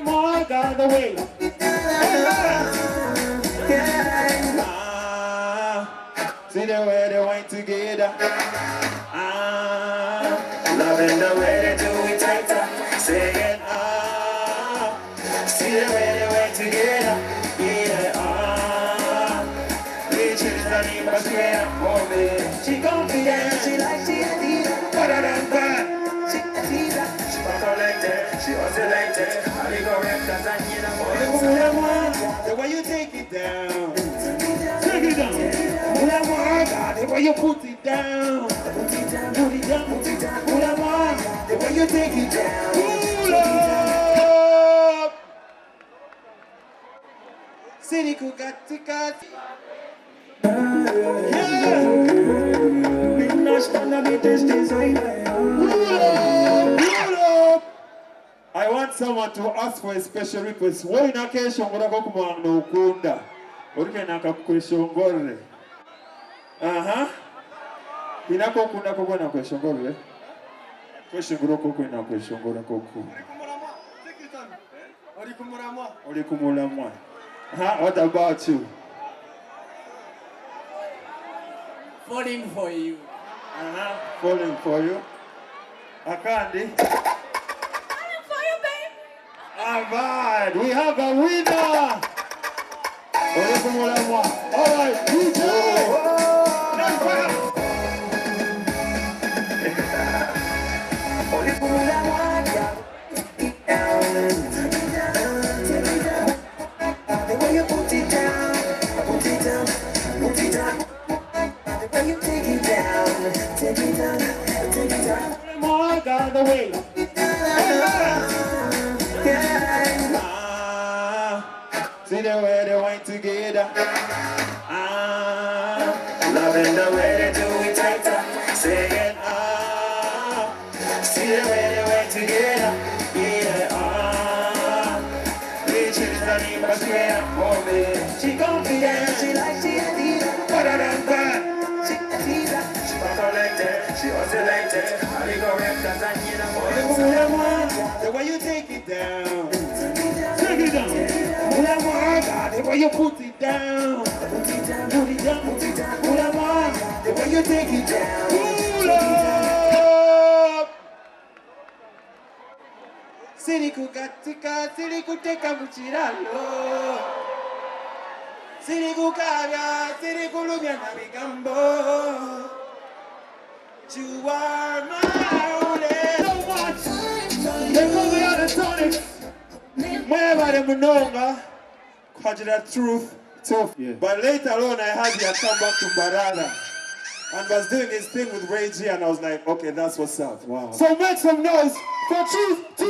More got the way. See the way they went together. Loving the way they do it tighter. Saying see the way they went together. Yeah, reaching the name of square. Oh man, she confident. She like she a diva. Better than that. She a diva. She walk out like that. She also like that. I go rap cause I need a more. The way you take it down. Take it down. The way you put it down. Put it down. Put it down. Put it down. Pull up. The way you take it down. Pull up. City Kukati Kati. I want someone to ask for a special request. What in a case you want to go no kunda? What can I question gore? Inako kuna koko na question gore. Question gore koko na question gore koko. Orikumula moi. What about you? Falling for you. Falling for you. Akandi. Falling for you, babe. Alright, we have a winner. Orikumula moi. Alright, DJ. More got the way. See the way they went together. Loving the way they do it tighter. Saying see the way they went together. Yeah, reaching the name of square. Oh man, she confident. She like she a diva. Better than that. She a diva. She walk out like that. She also like that. I go rap cause I need a more. The way you take it down. Take it down. The way you put it down. Put it down. Put it down. Put it down. Pull up. The way you take it down. Pull up. Siri kukatika, siri kuteka muchiralo. Siri kukabya, siri kulumya na migambo. You are my only. So much. They call me out of TONICS. Wherever they munonga, Kwajira Truthz. Yeah. But later on, I had him come back to Mbarara and was doing his thing with Ray G, and I was like, okay, that's what's up. Wow. So make some noise for Truthz to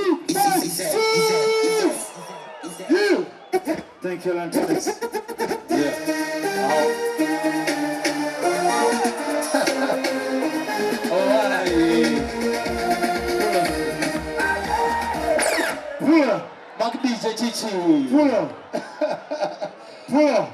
you. Thank you, TONICS. Yeah. Pull up. Back DJ Chichi. Pull up. Pull up.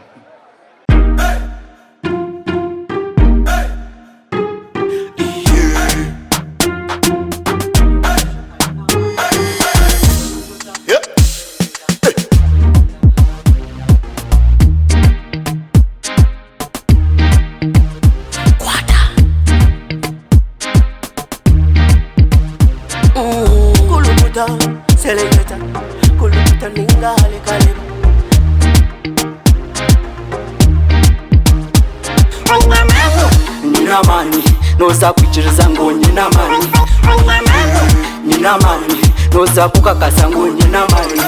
Selecta, kuluta ningale kaleba. Nina mani, noza kuchiriza ngo nina mani. Nina mani, noza kukakasa ngo nina mani.